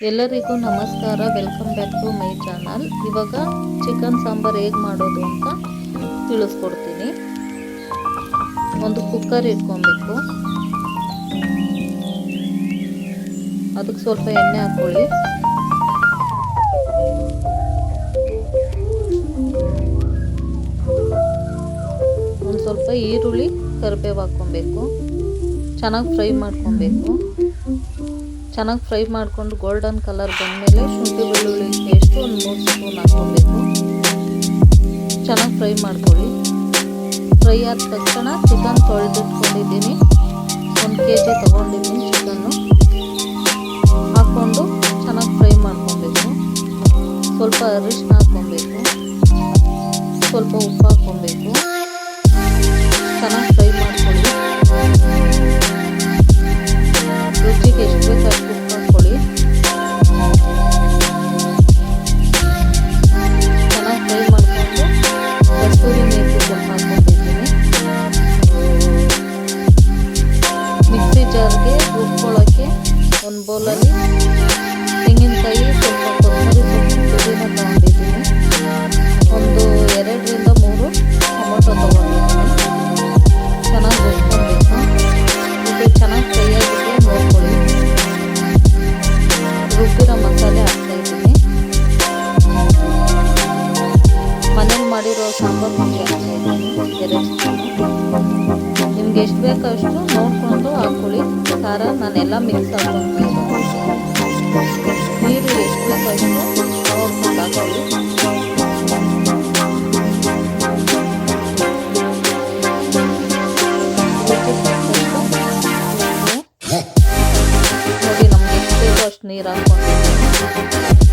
ಎಲ್ಲರಿಗೂ ನಮಸ್ಕಾರ, welcome back to my channel. ಇವಾಗ ಚಿಕನ್ ಸಾಂಬಾರ್ ಹೇಗೆ ಮಾಡೋದು ಅಂತ ತಿಳಿಸ್ಕೊಡ್ತೀನಿ. ಒಂದು ಕುಕ್ಕರ್ ಇಟ್ಕೊಬೇಕು, ಅದಕ್ಕೆ ಸ್ವಲ್ಪ ಎಣ್ಣೆ ಹಾಕ್ಕೊಳ್ಳಿ. ಒಂದು ಸ್ವಲ್ಪ ಈರುಳ್ಳಿ ಕರಿಬೇವು ಹಾಕ್ಕೊಬೇಕು, ಚೆನ್ನಾಗಿ ಫ್ರೈ ಮಾಡ್ಕೊಬೇಕು. ಚೆನ್ನಾಗಿ ಫ್ರೈ ಮಾಡಿಕೊಂಡು ಗೋಲ್ಡನ್ ಕಲರ್ ಬಂದಮೇಲೆ ಶುಂಠಿ ಬೆಳ್ಳುಳ್ಳಿ ಪೇಸ್ಟು ಒಂದು 3 ಸ್ಪೂನ್ ಹಾಕ್ಕೊಬೇಕು. ಚೆನ್ನಾಗಿ ಫ್ರೈ ಮಾಡ್ಕೊಳ್ಳಿ. ಫ್ರೈ ಆದ ತಕ್ಷಣ ಚಿಕನ್ ತೊಳೆದಿಟ್ಕೊಂಡಿದ್ದೀನಿ, 1 kg ತೊಗೊಂಡಿದ್ದೀನಿ. ಚಿಕನ್ನು ಹಾಕ್ಕೊಂಡು ಚೆನ್ನಾಗಿ ಫ್ರೈ ಮಾಡ್ಕೊಬೇಕು. ಸ್ವಲ್ಪ ಅರಿಶಿನ ಹಾಕ್ಕೊಬೇಕು, ಸ್ವಲ್ಪ ಉಪ್ಪು ಹಾಕ್ಕೊಬೇಕು. ಚೆನ್ನಾಗಿ ಫ್ರೈ ಮಾಡ್ಕೊಳ್ಳಿ. ರುಚಿಗೆ ಎಷ್ಟು ಬೇಕು ಅಷ್ಟು ಉಪ್ಪು ಹಾಕ್ಕೊಳ್ಳಿ. ಚೆನ್ನಾಗಿ ಫ್ರೈ ಮಾಡಿಕೊಂಡು ಕಸ್ತೂರಿ ಮೇಥಿ ಸ್ವಲ್ಪ ಹಾಕ್ಕೊಂಡಿದ್ದೀನಿ. ಮಿಕ್ಸಿ ಜಾರ್ಗೆ ರುಬ್ಕೊಳ್ಳೋಕ್ಕೆ ಒಂದು ಬೌಲಲ್ಲಿ ತೆಂಗಿನಕಾಯಿ, ಸ್ವಲ್ಪ ಕೊತ್ತಂಬರಿ ಸೊಪ್ಪು ಪುದೀನ ತೊಗೊಂಡಿದ್ದೀನಿ. ಒಂದು 2ರಿಂದ 3 ಟೊಮೊಟೊ ತೊಗೊಂಡಿದ್ದೀನಿ. ಚೆನ್ನಾಗಿ ರುಬ್ಕೊಬೇಕು. ಇದು ಚೆನ್ನಾಗಿ ಫ್ರೈ ಆಗಿದೆ ನೋಡ್ಕೊಳ್ಳಿ. ರುಬ್ಬಿರೋ ಮಸಾಲೆ ಹಾಕ್ತಾಯಿದ್ದೀನಿ. ಮನೇಲಿ ಮಾಡಿರೋ ಸಾಂಬಾರು ಪುಡಿ ಹಾಕ್ತಾಯಿದ್ದೀನಿ 2 ಸ್ಪೂನು. ನಿಮ್ಗೆ ಎಷ್ಟು ಬೇಕೋ ಅಷ್ಟು ನೋಡಿಕೊಂಡು ಹಾಕ್ಕೊಳ್ಳಿ. ಖಾರ ನಾನೆಲ್ಲ ಮಿಕ್ಸ್ ಹಾಕ್ಕೊಳ್ತಾಯಿದ್ದೀನಿ. ನೀರು ಎಷ್ಟು ಬೇಕೋ ಅಷ್ಟು ನೋಡ್ಕೊಂಡು ಹಾಕ್ಕೊಳ್ಳಿ. ನೋಡಿ, ನಮ್ಗೆ ಎಷ್ಟು ಬೇಕೋ ಅಷ್ಟು ನೀರು ಹಾಕ್ಕೊಂಡಿದ್ದೀನಿ.